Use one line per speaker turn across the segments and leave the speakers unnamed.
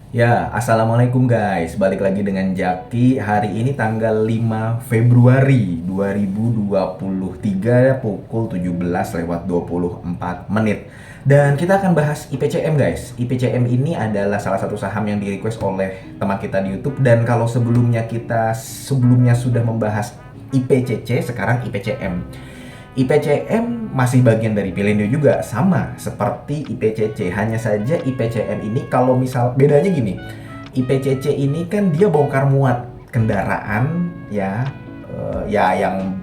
Ya, assalamualaikum guys. Balik lagi dengan Jaki. Hari ini tanggal 5 Februari 2023 pukul 17:24. Dan kita akan bahas IPCM guys. IPCM ini adalah salah satu saham yang di-request oleh teman kita di YouTube. Dan kalau sebelumnya sudah membahas IPCC, sekarang IPCM. IPCM masih bagian dari Pelindo juga, sama seperti IPCC. Hanya saja IPCM ini kalau misal bedanya gini, IPCC ini kan dia bongkar muat kendaraan ya, yang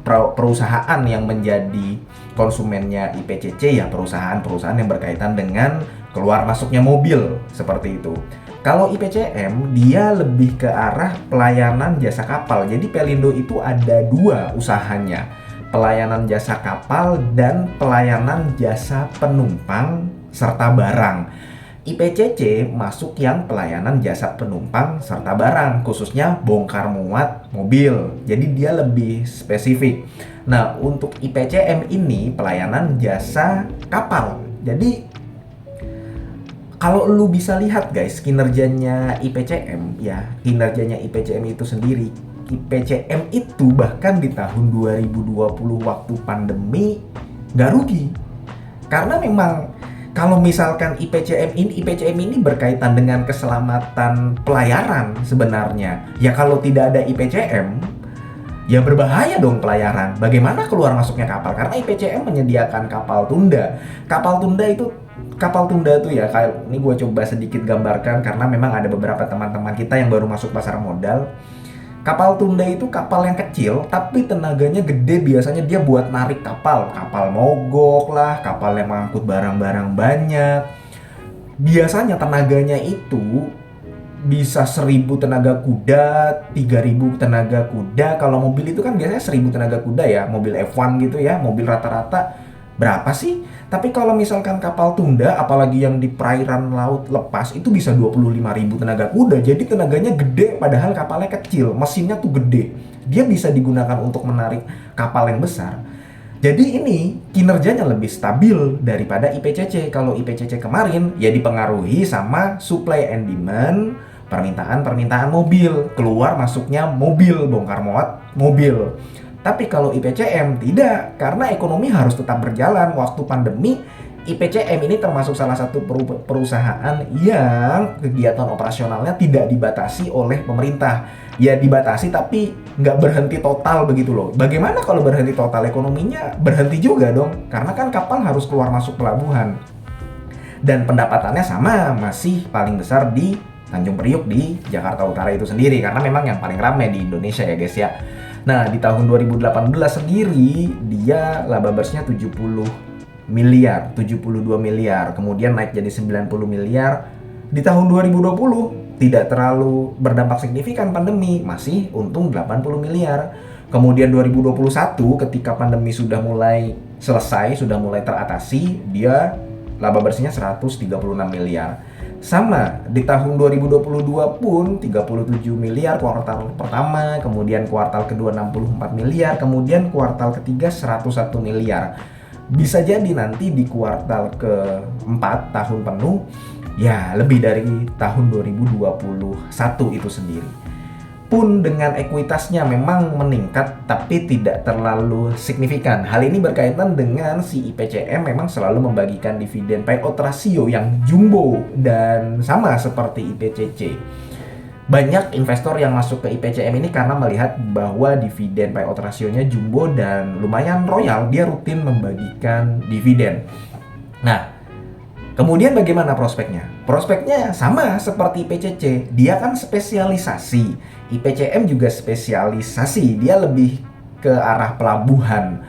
perusahaan yang menjadi konsumennya IPCC ya, perusahaan-perusahaan yang berkaitan dengan keluar masuknya mobil seperti itu. Kalau IPCM dia lebih ke arah pelayanan jasa kapal. Jadi Pelindo itu ada dua usahanya, pelayanan jasa kapal dan pelayanan jasa penumpang serta barang. IPCC masuk yang pelayanan jasa penumpang serta barang, khususnya bongkar muat mobil. Jadi dia lebih spesifik. Nah, untuk IPCM ini pelayanan jasa kapal. Jadi kalau lu bisa lihat guys, kinerjanya IPCM itu sendiri, IPCM itu bahkan di tahun 2020 waktu pandemi nggak rugi. Karena memang kalau misalkan IPCM ini berkaitan dengan keselamatan pelayaran sebenarnya. Ya kalau tidak ada IPCM, ya berbahaya dong pelayaran. Bagaimana keluar masuknya kapal? Karena IPCM menyediakan kapal tunda. Kapal tunda tuh ya, kayak ini gue coba sedikit gambarkan karena memang ada beberapa teman-teman kita yang baru masuk pasar modal. Kapal tunda itu kapal yang kecil tapi tenaganya gede, biasanya dia buat narik kapal mogok lah, kapal yang mengangkut barang-barang banyak. Biasanya tenaganya itu bisa 1.000 tenaga kuda, 3.000 tenaga kuda. Kalau mobil itu kan biasanya 1.000 tenaga kuda ya, mobil F1 gitu ya, mobil rata-rata berapa sih? Tapi kalau misalkan kapal tunda, apalagi yang di perairan laut lepas, itu bisa 25.000 tenaga kuda. Jadi tenaganya gede padahal kapalnya kecil, mesinnya tuh gede. Dia bisa digunakan untuk menarik kapal yang besar. Jadi ini kinerjanya lebih stabil daripada IPCC. Kalau IPCC kemarin ya dipengaruhi sama supply and demand, permintaan mobil, keluar masuknya mobil, bongkar muat mobil. Tapi kalau IPCM tidak, karena ekonomi harus tetap berjalan. Waktu pandemi, IPCM ini termasuk salah satu perusahaan yang kegiatan operasionalnya tidak dibatasi oleh pemerintah. Ya dibatasi tapi nggak berhenti total begitu loh. Bagaimana kalau berhenti total, ekonominya berhenti juga dong. Karena kan kapal harus keluar masuk pelabuhan. Dan pendapatannya sama, masih paling besar di Tanjung Priuk di Jakarta Utara itu sendiri. Karena memang yang paling ramai di Indonesia ya guys ya. Nah, di tahun 2018 sendiri dia laba bersihnya 72 miliar, kemudian naik jadi 90 miliar. Di tahun 2020 tidak terlalu berdampak signifikan pandemi, masih untung 80 miliar. Kemudian 2021 ketika pandemi sudah mulai selesai, sudah mulai teratasi, dia laba bersihnya 136 miliar. Sama, di tahun 2022 pun 37 miliar kuartal pertama, kemudian kuartal kedua 64 miliar, kemudian kuartal ketiga 101 miliar. Bisa jadi nanti di kuartal keempat tahun penuh, ya lebih dari tahun 2021 itu sendiri. Pun dengan ekuitasnya memang meningkat tapi tidak terlalu signifikan. Hal ini berkaitan dengan si IPCM memang selalu membagikan dividen payout ratio yang jumbo dan sama seperti IPCC. Banyak investor yang masuk ke IPCM ini karena melihat bahwa dividen payout rasionya jumbo dan lumayan royal, dia rutin membagikan dividen. Nah, kemudian bagaimana prospeknya? Prospeknya sama seperti IPCC, dia kan spesialisasi. IPCM juga spesialisasi, dia lebih ke arah pelabuhan.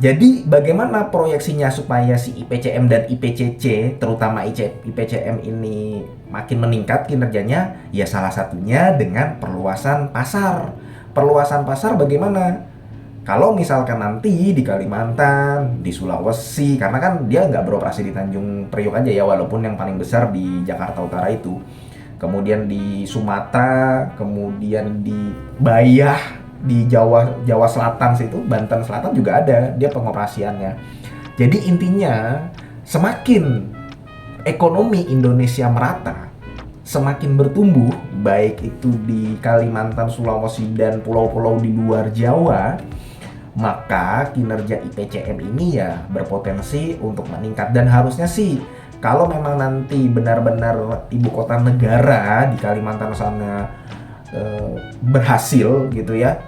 Jadi bagaimana proyeksinya supaya si IPCM dan IPCC, terutama IPCM ini makin meningkat kinerjanya? Ya salah satunya dengan perluasan pasar. Perluasan pasar bagaimana? Kalau misalkan nanti di Kalimantan, di Sulawesi, karena kan dia nggak beroperasi di Tanjung Priok aja ya, walaupun yang paling besar di Jakarta Utara itu. Kemudian di Sumatera, kemudian di Bayah, di Jawa Selatan situ, Banten Selatan juga ada dia pengoperasiannya. Jadi intinya semakin ekonomi Indonesia merata, semakin bertumbuh, baik itu di Kalimantan, Sulawesi, dan pulau-pulau di luar Jawa, maka kinerja IPCM ini ya berpotensi untuk meningkat. Dan harusnya sih kalau memang nanti benar-benar ibu kota negara di Kalimantan sana berhasil gitu ya,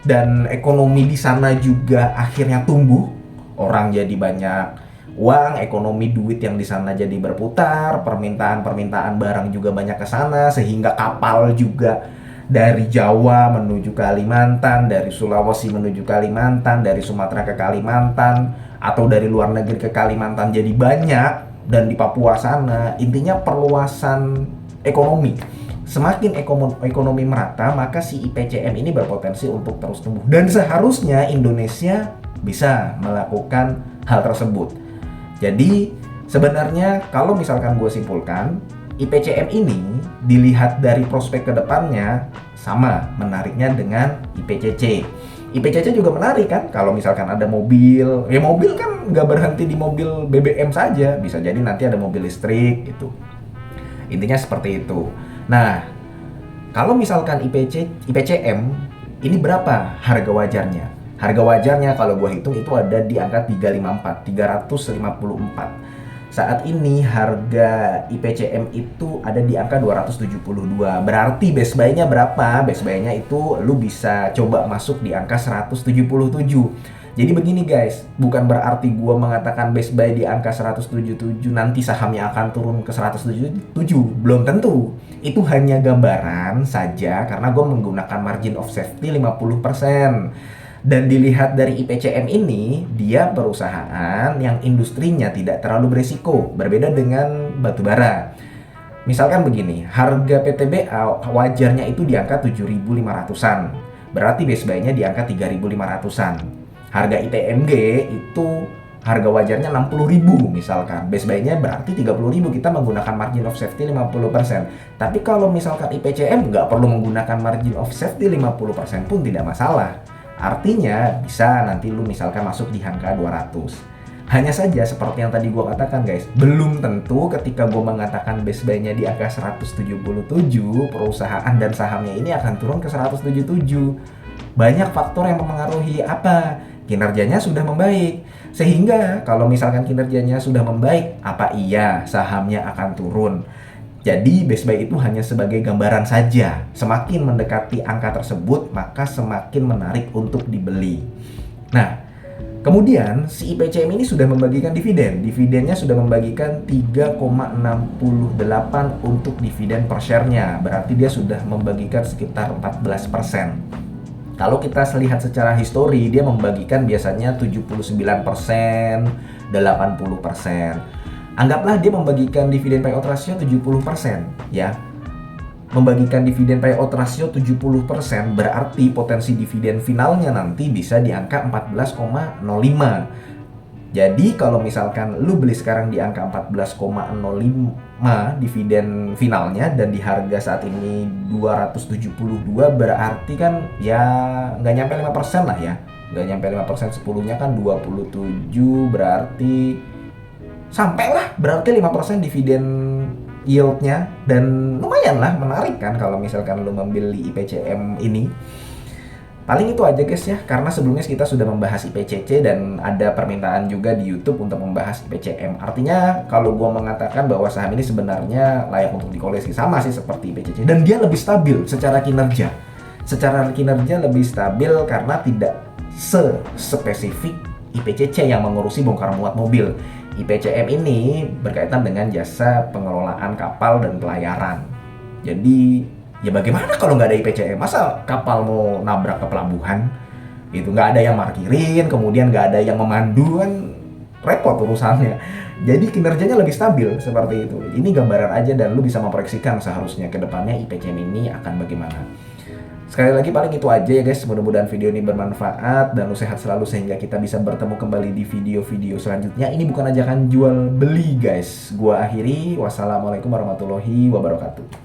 dan ekonomi di sana juga akhirnya tumbuh, orang jadi banyak uang, ekonomi duit yang di sana jadi berputar, permintaan barang juga banyak ke sana, sehingga kapal juga dari Jawa menuju Kalimantan, dari Sulawesi menuju Kalimantan, dari Sumatera ke Kalimantan, atau dari luar negeri ke Kalimantan jadi banyak, dan di Papua sana. Intinya perluasan ekonomi. Semakin ekonomi merata, maka si IPCM ini berpotensi untuk terus tumbuh. Dan seharusnya Indonesia bisa melakukan hal tersebut. Jadi sebenarnya kalau misalkan gue simpulkan, IPCM ini dilihat dari prospek kedepannya sama menariknya dengan IPCC. IPCC juga menarik kan, kalau misalkan ada mobil, ya mobil kan nggak berhenti di mobil BBM saja, bisa jadi nanti ada mobil listrik gitu. Intinya seperti itu. Nah, kalau misalkan IPCM ini berapa harga wajarnya? Harga wajarnya kalau gue hitung itu ada di angka 354. Saat ini harga IPCM itu ada di angka 272. Berarti best buy-nya berapa? Best buy-nya itu lu bisa coba masuk di angka 177. Jadi begini guys, bukan berarti gue mengatakan best buy di angka 177 nanti sahamnya akan turun ke 177. Belum tentu. Itu hanya gambaran saja karena gue menggunakan margin of safety 50%. Dan dilihat dari IPCM ini, dia perusahaan yang industrinya tidak terlalu beresiko, berbeda dengan batubara. Misalkan begini, harga PTBA wajarnya itu di angka 7.500-an. Berarti base buy-nya di angka 3.500-an. Harga ITMG itu harga wajarnya 60.000 misalkan. Base buy-nya berarti 30.000, kita menggunakan margin of safety 50%. Tapi kalau misalkan IPCM nggak perlu menggunakan margin of safety 50% pun tidak masalah. Artinya bisa nanti lu misalkan masuk di angka 200. Hanya saja seperti yang tadi gue katakan guys, belum tentu ketika gue mengatakan base buy-nya di angka 177, perusahaan dan sahamnya ini akan turun ke 177. Banyak faktor yang mempengaruhi apa? Kinerjanya sudah membaik. Sehingga kalau misalkan kinerjanya sudah membaik, apa iya sahamnya akan turun? Jadi base buy itu hanya sebagai gambaran saja. Semakin mendekati angka tersebut, maka semakin menarik untuk dibeli. Nah, kemudian si IPCM ini sudah membagikan dividen. Dividennya sudah membagikan 3,68 untuk dividen per share-nya. Berarti dia sudah membagikan sekitar 14%. Kalau kita lihat secara histori, dia membagikan biasanya 79%, 80%. Anggaplah dia membagikan dividen payout ratio 70% ya. Membagikan dividen payout ratio 70% berarti potensi dividen finalnya nanti bisa di angka 14,05. Jadi kalau misalkan lu beli sekarang di angka 14,05 dividen finalnya dan di harga saat ini 272, berarti kan ya nggak nyampe 5% lah ya. Nggak nyampe 5%, 10-nya kan 27, berarti sampailah berarti 5% dividen yield-nya. Dan lumayan lah, menarik kan kalau misalkan lu membeli IPCM ini. Paling itu aja guys ya, karena sebelumnya kita sudah membahas IPCC dan ada permintaan juga di YouTube untuk membahas IPCM. Artinya kalau gua mengatakan bahwa saham ini sebenarnya layak untuk dikoleksi, sama sih seperti IPCC, dan dia lebih stabil secara kinerja. Secara kinerja lebih stabil karena tidak spesifik IPCC yang mengurusi bongkar muat mobil. IPCM ini berkaitan dengan jasa pengelolaan kapal dan pelayaran. Jadi ya bagaimana kalau nggak ada IPCM? Masa kapal mau nabrak ke pelabuhan? Gitu, nggak ada yang parkirin, kemudian nggak ada yang memandu, kan repot urusannya. Jadi kinerjanya lebih stabil seperti itu. Ini gambaran aja dan lu bisa memproyeksikan seharusnya ke depannya IPCM ini akan bagaimana. Sekali lagi paling itu aja ya guys, mudah-mudahan video ini bermanfaat dan lu sehat selalu sehingga kita bisa bertemu kembali di video-video selanjutnya. Ini bukan ajakan jual beli guys. Gua akhiri, wassalamualaikum warahmatullahi wabarakatuh.